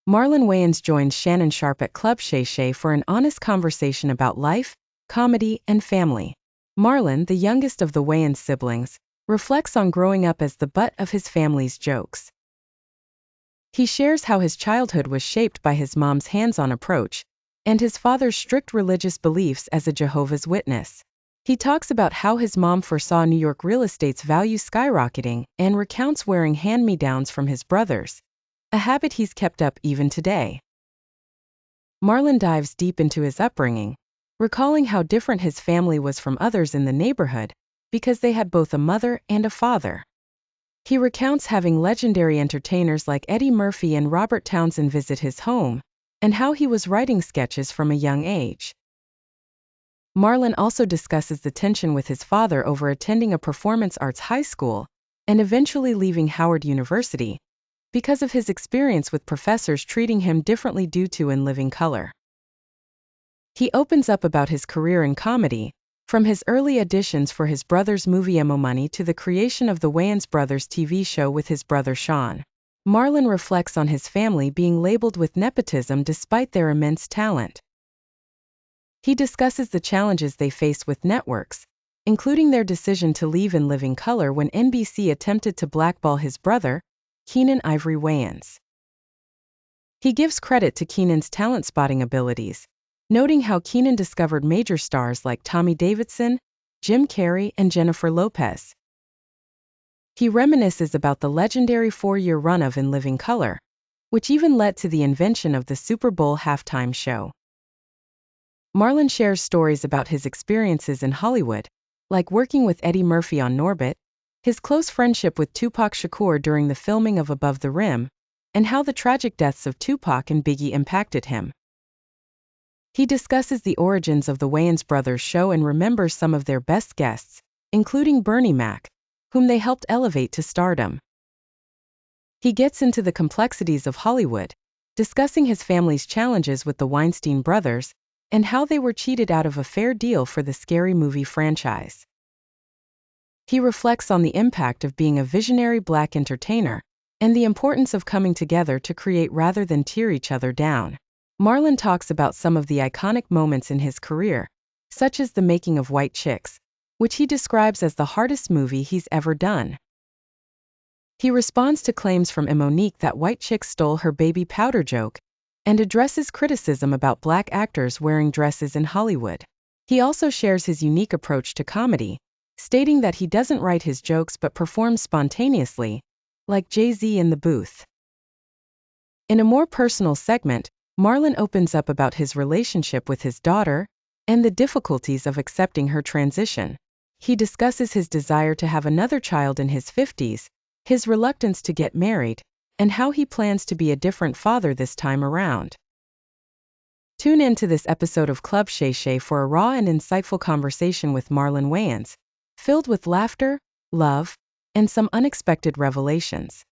Marlon Wayans joins Shannon Sharp at Club Shay Shay for an honest conversation about life, comedy, and family. Marlon, the youngest of the Wayans siblings, reflects on growing up as the butt of his family's jokes. He shares how his childhood was shaped by his mom's hands-on approach and his father's strict religious beliefs as a Jehovah's Witness. He talks about how his mom foresaw New York real estate's value skyrocketing and recounts wearing hand-me-downs from his brothers, a habit he's kept up even today. Marlon dives deep into his upbringing, recalling how different his family was from others in the neighborhood because they had both a mother and a father. He recounts having legendary entertainers like Eddie Murphy and Robert Townsend visit his home, and how he was writing sketches from a young age. Marlon also discusses the tension with his father over attending a performance arts high school and eventually leaving Howard University because of his experience with professors treating him differently due to In Living Color. He opens up about his career in comedy, from his early auditions for his brother's movie Emo Money to the creation of the Wayans Brothers TV show with his brother Sean. Marlon reflects on his family being labeled with nepotism despite their immense talent. He discusses the challenges they faced with networks, including their decision to leave In Living Color when NBC attempted to blackball his brother, Keenen Ivory Wayans. He gives credit to Keenan's talent-spotting abilities, noting how Keenen discovered major stars like Tommy Davidson, Jim Carrey, and Jennifer Lopez. He reminisces about the legendary 4-year run of In Living Color, which even led to the invention of the Super Bowl halftime show. Marlon shares stories about his experiences in Hollywood, like working with Eddie Murphy on Norbit, his close friendship with Tupac Shakur during the filming of Above the Rim, and how the tragic deaths of Tupac and Biggie impacted him. He discusses the origins of the Wayans brothers show and remembers some of their best guests, including Bernie Mac, whom they helped elevate to stardom. He gets into the complexities of Hollywood, discussing his family's challenges with the Weinstein brothers, and how they were cheated out of a fair deal for the Scary Movie franchise. He reflects on the impact of being a visionary Black entertainer, and the importance of coming together to create rather than tear each other down. Marlon talks about some of the iconic moments in his career, such as the making of White Chicks, which he describes as the hardest movie he's ever done. He responds to claims from Monique that White Chicks stole her baby powder joke, and addresses criticism about Black actors wearing dresses in Hollywood. He also shares his unique approach to comedy, stating that he doesn't write his jokes but performs spontaneously, like Jay-Z in the booth. In a more personal segment, Marlon opens up about his relationship with his daughter and the difficulties of accepting her transition. He discusses his desire to have another child in his 50s, his reluctance to get married, and how he plans to be a different father this time around. Tune in to this episode of Club Shay Shay for a raw and insightful conversation with Marlon Wayans, filled with laughter, love, and some unexpected revelations.